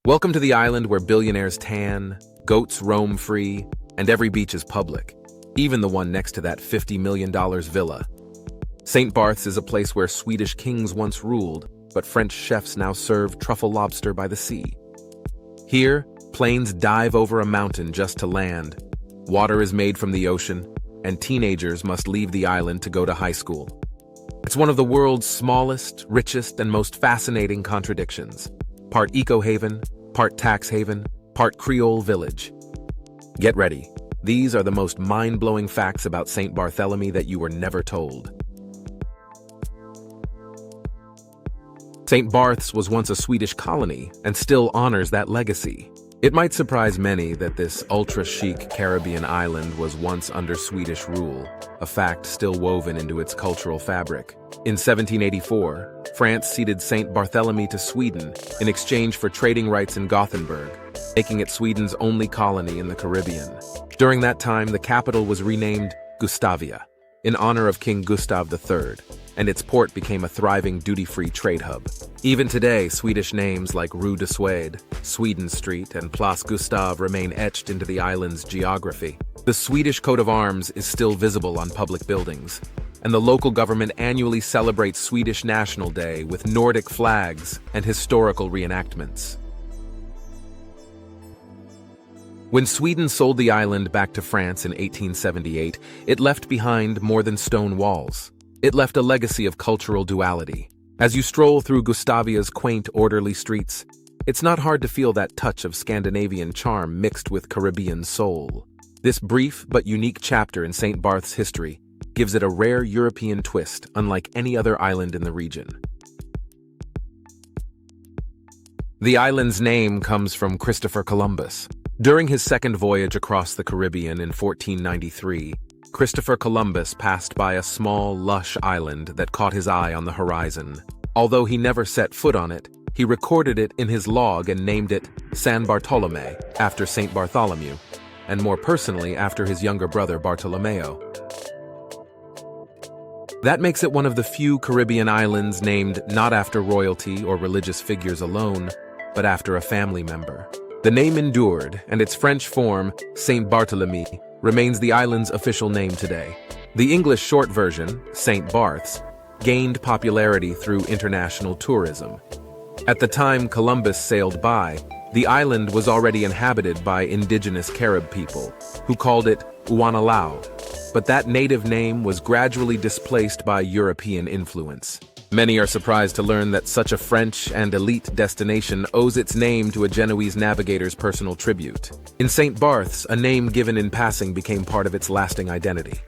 Welcome to the island where billionaires tan, goats roam free, and every beach is public, even the one next to that $50 million villa. Saint Barths is a place where Swedish kings once ruled, but French chefs now serve truffle lobster by the sea. Here, planes dive over a mountain just to land, water is made from the ocean, and teenagers must leave the island to go to high school. It's one of the world's smallest, richest, and most fascinating contradictions. Part eco-haven, part tax haven, part Creole village. Get ready. These are the most mind-blowing facts about Saint Barthélemy that you were never told. Saint Barths was once a Swedish colony and still honors that legacy. It might surprise many that this ultra-chic Caribbean island was once under Swedish rule, a fact still woven into its cultural fabric. In 1784, France ceded Saint Barthélemy to Sweden in exchange for trading rights in Gothenburg, making it Sweden's only colony in the Caribbean. During that time, the capital was renamed Gustavia, in honor of King Gustav III, and its port became a thriving duty-free trade hub. Even today, Swedish names like Rue de Suède, Sweden Street, and Place Gustav remain etched into the island's geography. The Swedish coat of arms is still visible on public buildings, and the local government annually celebrates Swedish National Day with Nordic flags and historical reenactments. When Sweden sold the island back to France in 1878, it left behind more than stone walls. It left a legacy of cultural duality. As you stroll through Gustavia's quaint, orderly streets, it's not hard to feel that touch of Scandinavian charm mixed with Caribbean soul. This brief but unique chapter in Saint Barth's history gives it a rare European twist, unlike any other island in the region. The island's name comes from Christopher Columbus. During his second voyage across the Caribbean in 1493, Christopher Columbus passed by a small, lush island that caught his eye on the horizon. Although he never set foot on it, he recorded it in his log and named it San Bartolome, after Saint Bartholomew, and more personally after his younger brother Bartolomeo. That makes it one of the few Caribbean islands named not after royalty or religious figures alone, but after a family member. The name endured, and its French form, Saint Barthélemy, remains the island's official name today. The English short version, Saint Barths, gained popularity through international tourism. At the time Columbus sailed by, the island was already inhabited by indigenous Carib people, who called it Uanalau, but that native name was gradually displaced by European influence. Many are surprised to learn that such a French and elite destination owes its name to a Genoese navigator's personal tribute. In Saint Barths, a name given in passing became part of its lasting identity.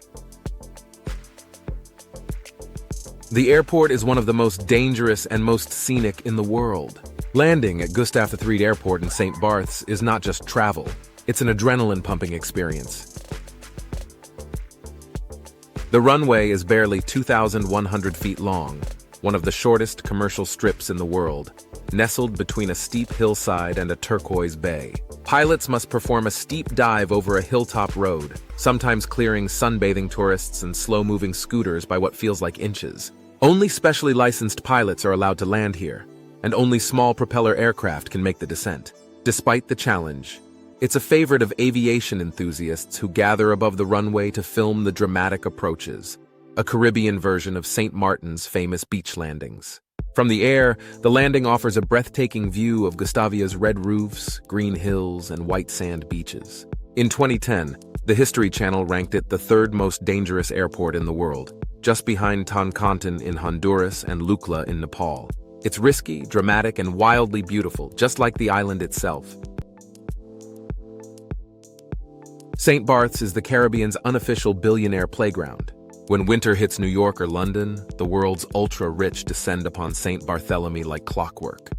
The airport is one of the most dangerous and most scenic in the world. Landing at Gustave III Airport in Saint Barths is not just travel, it's an adrenaline-pumping experience. The runway is barely 2,100 feet long, one of the shortest commercial strips in the world, nestled between a steep hillside and a turquoise bay. Pilots must perform a steep dive over a hilltop road, sometimes clearing sunbathing tourists and slow-moving scooters by what feels like inches. Only specially licensed pilots are allowed to land here, and only small propeller aircraft can make the descent. Despite the challenge, it's a favorite of aviation enthusiasts who gather above the runway to film the dramatic approaches, a Caribbean version of St. Martin's famous beach landings. From the air, the landing offers a breathtaking view of Gustavia's red roofs, green hills, and white sand beaches. In 2010, the History Channel ranked it the third most dangerous airport in the world, just behind Toncontin in Honduras and Lukla in Nepal. It's risky, dramatic, and wildly beautiful, just like the island itself. Saint Barths is the Caribbean's unofficial billionaire playground. When winter hits New York or London, the world's ultra-rich descend upon Saint Barthélemy like clockwork.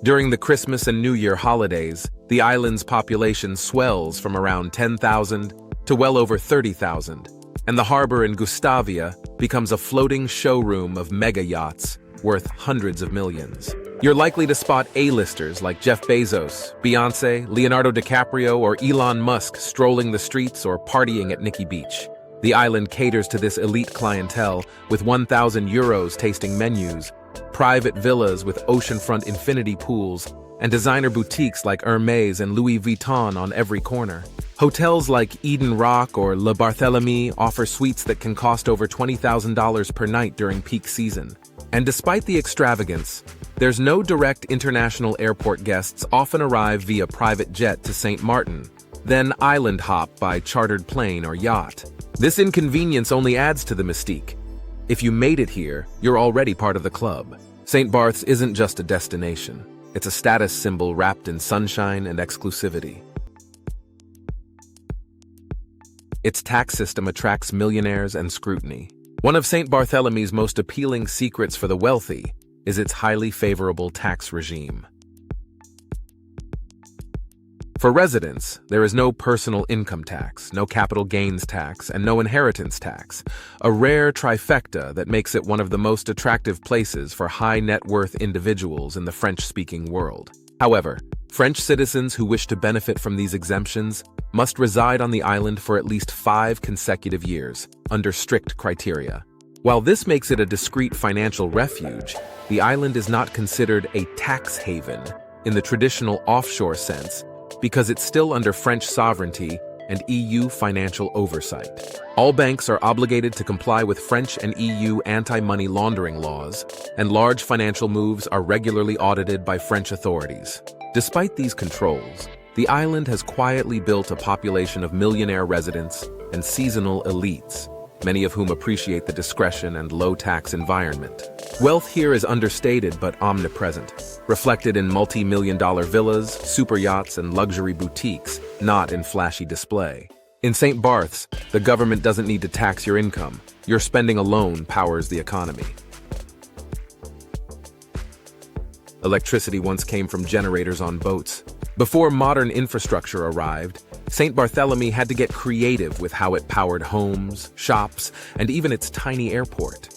During the Christmas and New Year holidays, the island's population swells from around 10,000 to well over 30,000, and the harbor in Gustavia becomes a floating showroom of mega yachts worth hundreds of millions. You're likely to spot A-listers like Jeff Bezos, Beyoncé, Leonardo DiCaprio, or Elon Musk strolling the streets or partying at Nikki Beach. The island caters to this elite clientele, with 1,000 euros tasting menus, private villas with oceanfront infinity pools, and designer boutiques like Hermès and Louis Vuitton on every corner. Hotels like Eden Rock or Le Barthélemy offer suites that can cost over $20,000 per night during peak season. And despite the extravagance, there's no direct international airport. Guests often arrive via private jet to St. Martin, then island hop by chartered plane or yacht. This inconvenience only adds to the mystique. If you made it here, you're already part of the club. St. Barths isn't just a destination. It's a status symbol wrapped in sunshine and exclusivity. Its tax system attracts millionaires and scrutiny. One of Saint Barthélemy's most appealing secrets for the wealthy is its highly favorable tax regime. For residents, there is no personal income tax, no capital gains tax, and no inheritance tax, a rare trifecta that makes it one of the most attractive places for high net worth individuals in the French-speaking world. However, French citizens who wish to benefit from these exemptions must reside on the island for at least 5 consecutive years, under strict criteria. While this makes it a discreet financial refuge, the island is not considered a tax haven in the traditional offshore sense because it's still under French sovereignty and EU financial oversight. All banks are obligated to comply with French and EU anti-money laundering laws, and large financial moves are regularly audited by French authorities. Despite these controls, the island has quietly built a population of millionaire residents and seasonal elites, many of whom appreciate the discretion and low-tax environment. Wealth here is understated but omnipresent, reflected in multi-million-dollar villas, super yachts, and luxury boutiques, not in flashy display. In St. Barths, the government doesn't need to tax your income. Your spending alone powers the economy. Electricity once came from generators on boats. Before modern infrastructure arrived, Saint Barthélemy had to get creative with how it powered homes, shops, and even its tiny airport.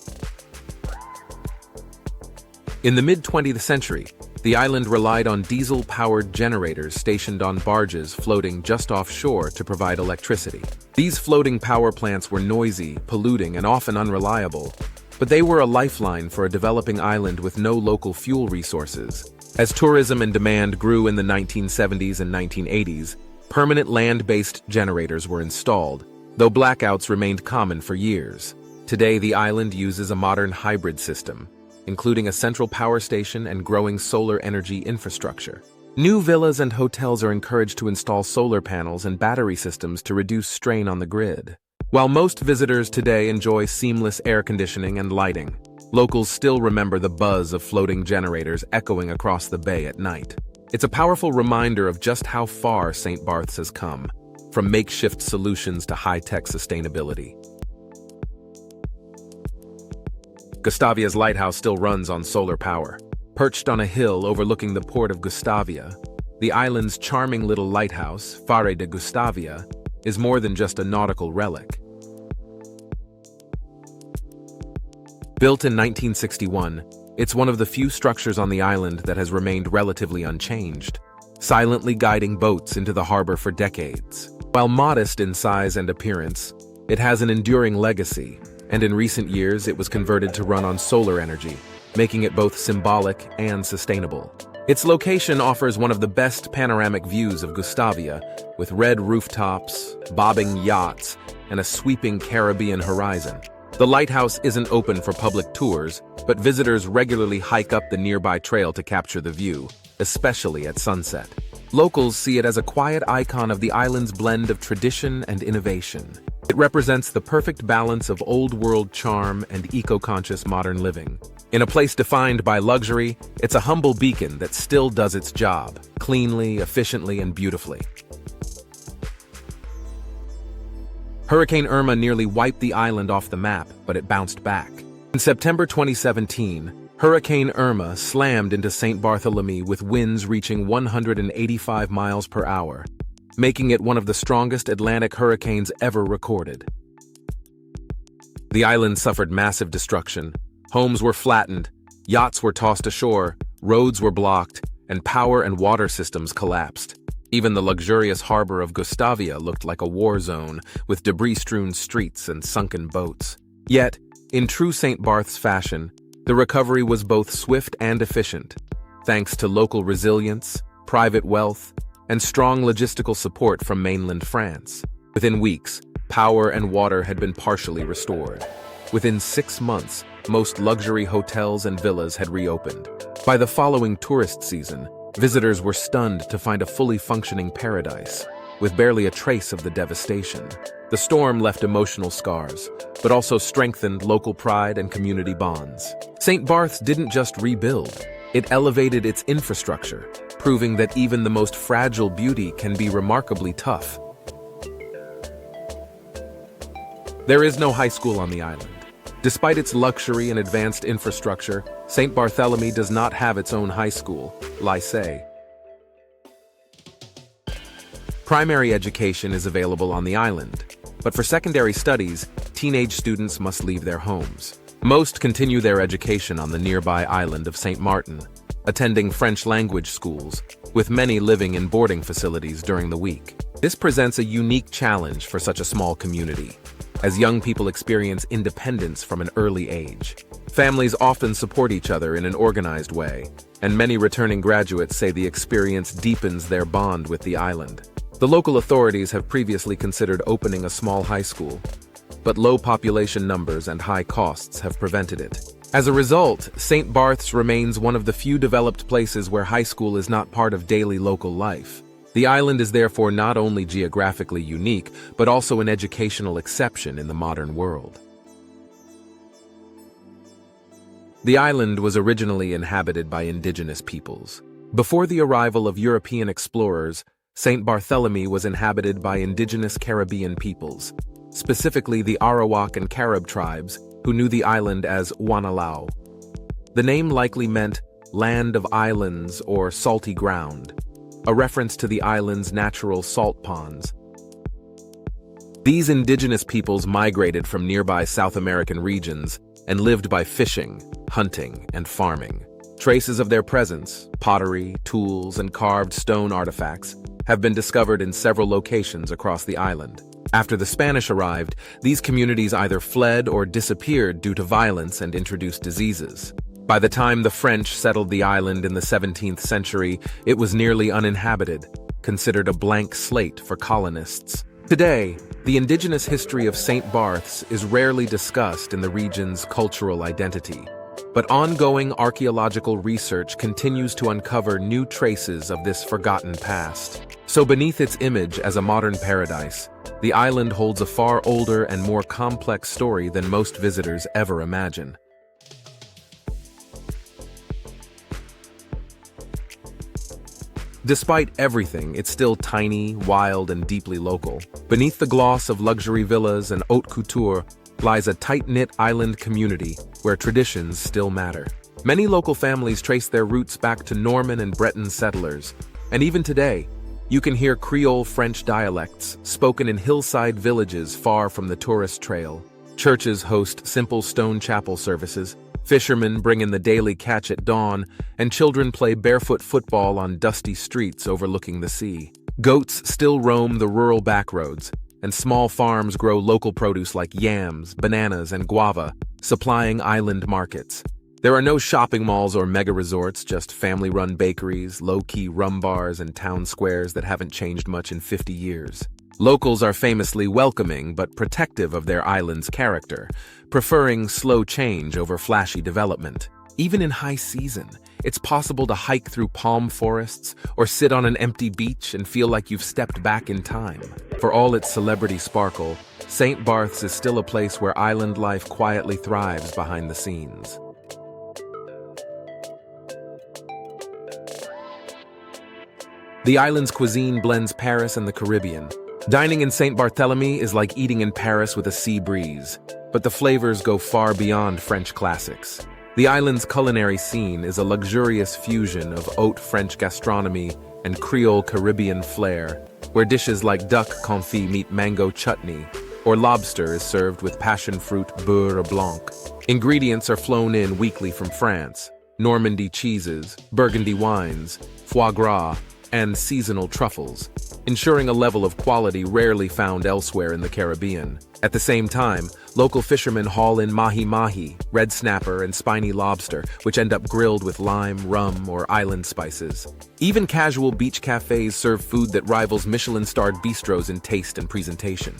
In the mid-20th century, the island relied on diesel-powered generators stationed on barges floating just offshore to provide electricity. These floating power plants were noisy, polluting, and often unreliable, but they were a lifeline for a developing island with no local fuel resources. As tourism and demand grew in the 1970s and 1980s, permanent land-based generators were installed, though blackouts remained common for years. Today, the island uses a modern hybrid system, including a central power station and growing solar energy infrastructure. New villas and hotels are encouraged to install solar panels and battery systems to reduce strain on the grid. While most visitors today enjoy seamless air conditioning and lighting, locals still remember the buzz of floating generators echoing across the bay at night. It's a powerful reminder of just how far St. Barths has come, from makeshift solutions to high-tech sustainability. Gustavia's lighthouse still runs on solar power. Perched on a hill overlooking the port of Gustavia, the island's charming little lighthouse, Fare de Gustavia, is more than just a nautical relic. Built in 1961, it's one of the few structures on the island that has remained relatively unchanged, silently guiding boats into the harbor for decades. While modest in size and appearance, it has an enduring legacy, and in recent years it was converted to run on solar energy, making it both symbolic and sustainable. Its location offers one of the best panoramic views of Gustavia, with red rooftops, bobbing yachts, and a sweeping Caribbean horizon. The lighthouse isn't open for public tours, but visitors regularly hike up the nearby trail to capture the view, especially at sunset. Locals see it as a quiet icon of the island's blend of tradition and innovation. It represents the perfect balance of old-world charm and eco-conscious modern living. In a place defined by luxury, it's a humble beacon that still does its job, cleanly, efficiently, and beautifully. Hurricane Irma nearly wiped the island off the map, but it bounced back. In September 2017, Hurricane Irma slammed into Saint Barthélemy with winds reaching 185 miles per hour, making it one of the strongest Atlantic hurricanes ever recorded. The island suffered massive destruction. Homes were flattened, yachts were tossed ashore, roads were blocked, and power and water systems collapsed. Even the luxurious harbor of Gustavia looked like a war zone, with debris-strewn streets and sunken boats. Yet, in true St. Barths fashion, The recovery was both swift and efficient, thanks to local resilience, private wealth, and strong logistical support from mainland France. Within weeks, power and water had been partially restored. Within 6 months, most luxury hotels and villas had reopened. By the following tourist season, visitors were stunned to find a fully functioning paradise, with barely a trace of the devastation. The storm left emotional scars, but also strengthened local pride and community bonds. Saint Barths didn't just rebuild, it elevated its infrastructure, proving that even the most fragile beauty can be remarkably tough. There is no high school on the island. Despite its luxury and advanced infrastructure, Saint Barthélemy does not have its own high school, lycée. Primary education is available on the island, but for secondary studies, teenage students must leave their homes. Most continue their education on the nearby island of Saint Martin, attending French language schools, with many living in boarding facilities during the week. This presents a unique challenge for such a small community, as young people experience independence from an early age. Families often support each other in an organized way, and many returning graduates say the experience deepens their bond with the island. The local authorities have previously considered opening a small high school, but low population numbers and high costs have prevented it. As a result, Saint Barths remains one of the few developed places where high school is not part of daily local life. The island is therefore not only geographically unique, but also an educational exception in the modern world. The island was originally inhabited by indigenous peoples. Before the arrival of European explorers, Saint Barthélemy was inhabited by indigenous Caribbean peoples, specifically the Arawak and Carib tribes, who knew the island as Wanalao. The name likely meant land of islands or salty ground, a reference to the island's natural salt ponds. These indigenous peoples migrated from nearby South American regions and lived by fishing, hunting, and farming. Traces of their presence, pottery, tools, and carved stone artifacts, have been discovered in several locations across the island. After the Spanish arrived, these communities either fled or disappeared due to violence and introduced diseases. By the time the French settled the island in the 17th century, it was nearly uninhabited, considered a blank slate for colonists. Today, the indigenous history of Saint Barths is rarely discussed in the region's cultural identity, but ongoing archaeological research continues to uncover new traces of this forgotten past. So beneath its image as a modern paradise, the island holds a far older and more complex story than most visitors ever imagine. Despite everything, it's still tiny, wild, and deeply local. Beneath the gloss of luxury villas and haute couture lies a tight-knit island community where traditions still matter. Many local families trace their roots back to Norman and Breton settlers, and even today, you can hear Creole French dialects spoken in hillside villages far from the tourist trail. Churches host simple stone chapel services, fishermen bring in the daily catch at dawn, and children play barefoot football on dusty streets overlooking the sea. Goats still roam the rural backroads, and small farms grow local produce like yams, bananas, and guava, supplying island markets. There are no shopping malls or mega resorts, just family-run bakeries, low-key rum bars, and town squares that haven't changed much in 50 years. Locals are famously welcoming but protective of their island's character, preferring slow change over flashy development. Even in high season, it's possible to hike through palm forests or sit on an empty beach and feel like you've stepped back in time. For all its celebrity sparkle, Saint Barths is still a place where island life quietly thrives behind the scenes. The island's cuisine blends Paris and the Caribbean. Dining in Saint Barthélemy is like eating in Paris with a sea breeze, but the flavors go far beyond French classics. The island's culinary scene is a luxurious fusion of haute French gastronomy and Creole Caribbean flair, where dishes like duck confit meet mango chutney, or lobster is served with passion fruit beurre blanc. Ingredients are flown in weekly from France: Normandy cheeses, Burgundy wines, foie gras, and seasonal truffles, ensuring a level of quality rarely found elsewhere in the Caribbean. At the same time, local fishermen haul in mahi-mahi, red snapper, and spiny lobster, which end up grilled with lime, rum, or island spices. Even casual beach cafes serve food that rivals Michelin-starred bistros in taste and presentation.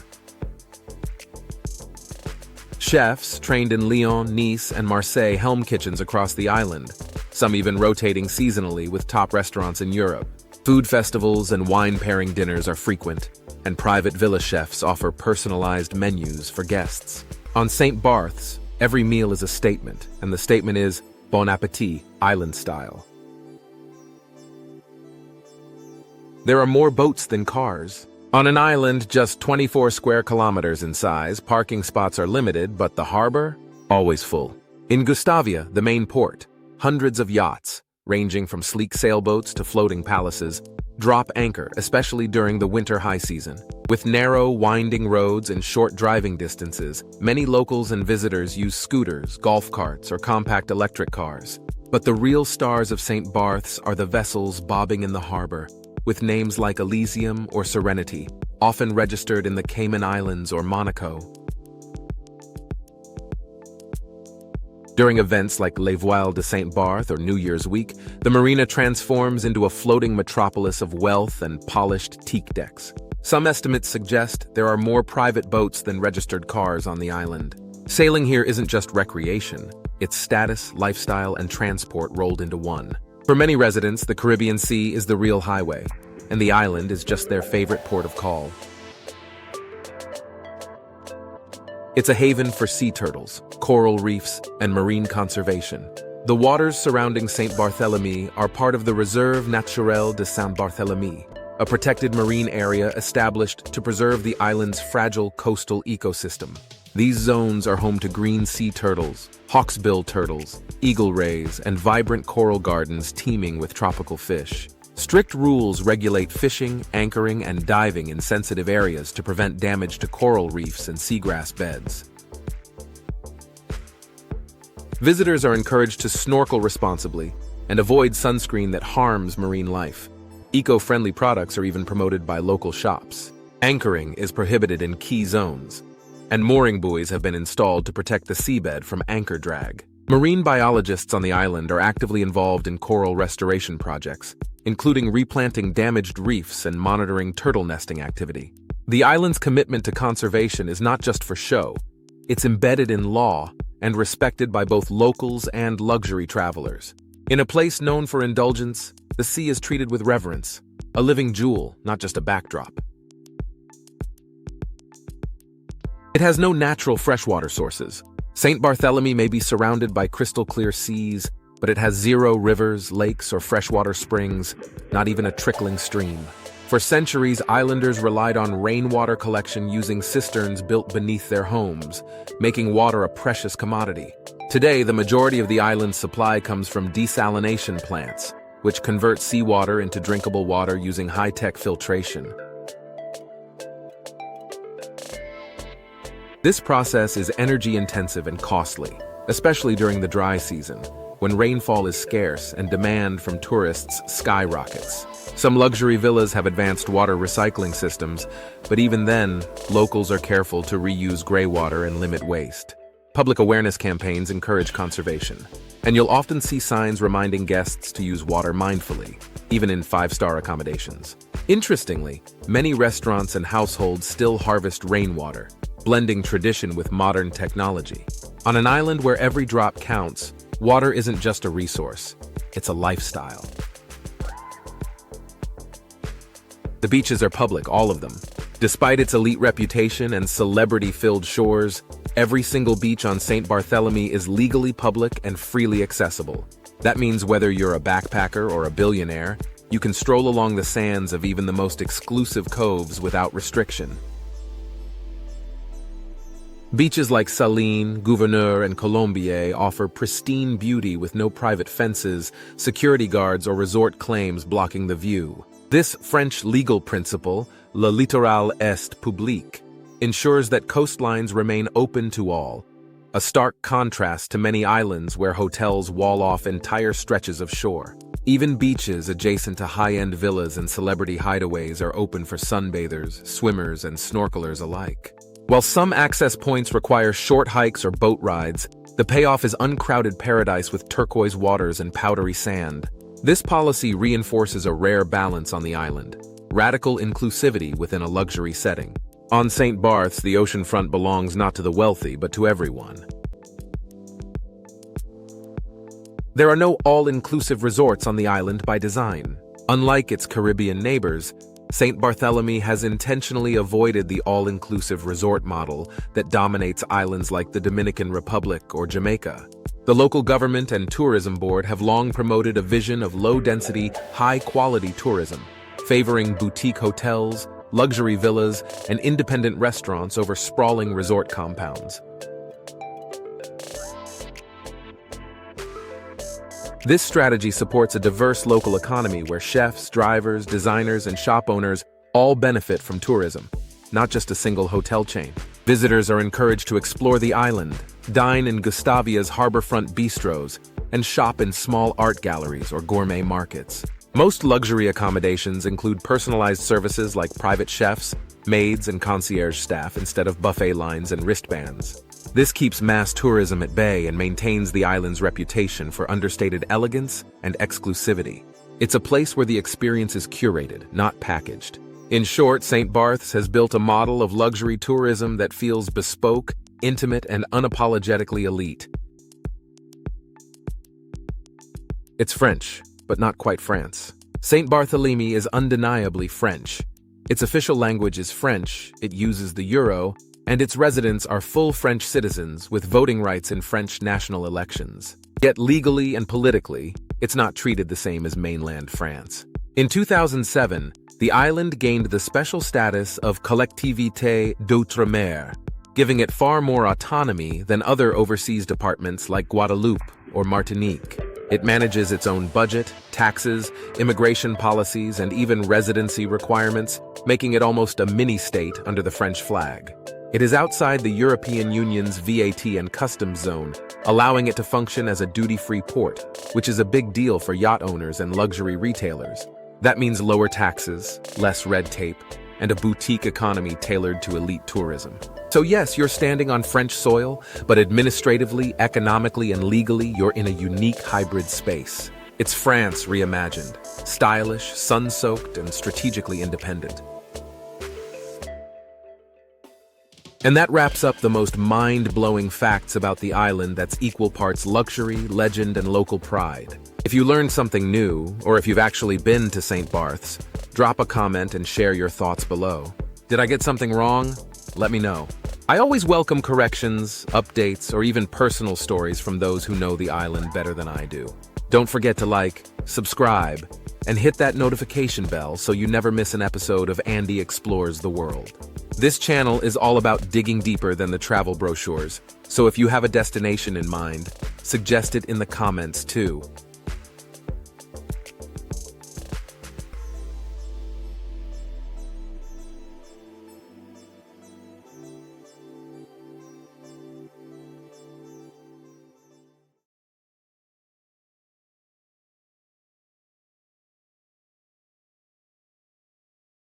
Chefs trained in Lyon, Nice, and Marseille helm kitchens across the island, some even rotating seasonally with top restaurants in Europe. Food festivals and wine-pairing dinners are frequent, and private villa chefs offer personalized menus for guests. On Saint Barths, every meal is a statement, and the statement is Bon Appetit, island style. There are more boats than cars. On an island just 24 square kilometers in size, parking spots are limited, but the harbor? Always full. In Gustavia, the main port, hundreds of yachts, ranging from sleek sailboats to floating palaces, drop anchor, especially during the winter high season. With narrow, winding roads and short driving distances, many locals and visitors use scooters, golf carts, or compact electric cars. But the real stars of St. Barths are the vessels bobbing in the harbor, with names like Elysium or Serenity, often registered in the Cayman Islands or Monaco. During events like Les Voiles de Saint Barth or New Year's Week, the marina transforms into a floating metropolis of wealth and polished teak decks. Some estimates suggest there are more private boats than registered cars on the island. Sailing here isn't just recreation, it's status, lifestyle, and transport rolled into one. For many residents, the Caribbean Sea is the real highway, and the island is just their favorite port of call. It's a haven for sea turtles, coral reefs, and marine conservation. The waters surrounding Saint Barthélemy are part of the Réserve naturelle de Saint Barthélemy, a protected marine area established to preserve the island's fragile coastal ecosystem. These zones are home to green sea turtles, hawksbill turtles, eagle rays, and vibrant coral gardens teeming with tropical fish. Strict rules regulate fishing, anchoring, and diving in sensitive areas to prevent damage to coral reefs and seagrass beds. Visitors are encouraged to snorkel responsibly and avoid sunscreen that harms marine life. Eco-friendly products are even promoted by local shops. Anchoring is prohibited in key zones, and mooring buoys have been installed to protect the seabed from anchor drag. Marine biologists on the island are actively involved in coral restoration projects, including replanting damaged reefs and monitoring turtle nesting activity. The island's commitment to conservation is not just for show, it's embedded in law and respected by both locals and luxury travelers. In a place known for indulgence, the sea is treated with reverence, a living jewel, not just a backdrop. It has no natural freshwater sources. Saint Barthélemy may be surrounded by crystal-clear seas, but it has zero rivers, lakes, or freshwater springs, not even a trickling stream. For centuries, islanders relied on rainwater collection using cisterns built beneath their homes, making water a precious commodity. Today, the majority of the island's supply comes from desalination plants, which convert seawater into drinkable water using high-tech filtration. This process is energy-intensive and costly, especially during the dry season, when rainfall is scarce and demand from tourists skyrockets. Some luxury villas have advanced water recycling systems, but even then, locals are careful to reuse gray water and limit waste. Public awareness campaigns encourage conservation, and you'll often see signs reminding guests to use water mindfully, even in five-star accommodations. Interestingly, many restaurants and households still harvest rainwater, blending tradition with modern technology. On an island where every drop counts, water isn't just a resource, it's a lifestyle. The beaches are public, all of them. Despite its elite reputation and celebrity-filled shores, every single beach on Saint Barthélemy is legally public and freely accessible. That means whether you're a backpacker or a billionaire, you can stroll along the sands of even the most exclusive coves without restriction. Beaches like Saline, Gouverneur, and Colombier offer pristine beauty with no private fences, security guards, or resort claims blocking the view. This French legal principle, le littoral est public, ensures that coastlines remain open to all, a stark contrast to many islands where hotels wall off entire stretches of shore. Even beaches adjacent to high-end villas and celebrity hideaways are open for sunbathers, swimmers, and snorkelers alike. While some access points require short hikes or boat rides, the payoff is uncrowded paradise with turquoise waters and powdery sand. This policy reinforces a rare balance on the island: radical inclusivity within a luxury setting. On Saint Barths, the oceanfront belongs not to the wealthy, but to everyone. There are no all-inclusive resorts on the island by design. Unlike its Caribbean neighbors, Saint Barthélemy has intentionally avoided the all-inclusive resort model that dominates islands like the Dominican Republic or Jamaica. The local government and tourism board have long promoted a vision of low-density, high-quality tourism, favoring boutique hotels, luxury villas, and independent restaurants over sprawling resort compounds. This strategy supports a diverse local economy where chefs, drivers, designers, and shop owners all benefit from tourism, not just a single hotel chain. Visitors are encouraged to explore the island, dine in Gustavia's harborfront bistros, and shop in small art galleries or gourmet markets. Most luxury accommodations include personalized services like private chefs, maids, and concierge staff instead of buffet lines and wristbands. This keeps mass tourism at bay and maintains the island's reputation for understated elegance and exclusivity. It's a place where the experience is curated, not packaged. In short, Saint Barths has built a model of luxury tourism that feels bespoke, intimate, and unapologetically elite. It's French, but not quite France. Saint Barthélemy is undeniably French. Its official language is French, it uses the euro, and its residents are full French citizens with voting rights in French national elections. Yet legally and politically, it's not treated the same as mainland France. In 2007, the island gained the special status of Collectivité d'Outre-mer, giving it far more autonomy than other overseas departments like Guadeloupe or Martinique. It manages its own budget, taxes, immigration policies, and even residency requirements, making it almost a mini-state under the French flag. It is outside the European Union's VAT and customs zone, allowing it to function as a duty-free port, which is a big deal for yacht owners and luxury retailers. That means lower taxes, less red tape, and a boutique economy tailored to elite tourism. So yes, you're standing on French soil, but administratively, economically, and legally, you're in a unique hybrid space. It's France reimagined, stylish, sun-soaked, and strategically independent. And that wraps up the most mind-blowing facts about the island that's equal parts luxury, legend, and local pride. If you learned something new, or if you've actually been to Saint Barths, drop a comment and share your thoughts below. Did I get something wrong? Let me know. I always welcome corrections, updates, or even personal stories from those who know the island better than I do. Don't forget to like, subscribe, and hit that notification bell so you never miss an episode of Andy Explores the World. This channel is all about digging deeper than the travel brochures, so if you have a destination in mind, suggest it in the comments too.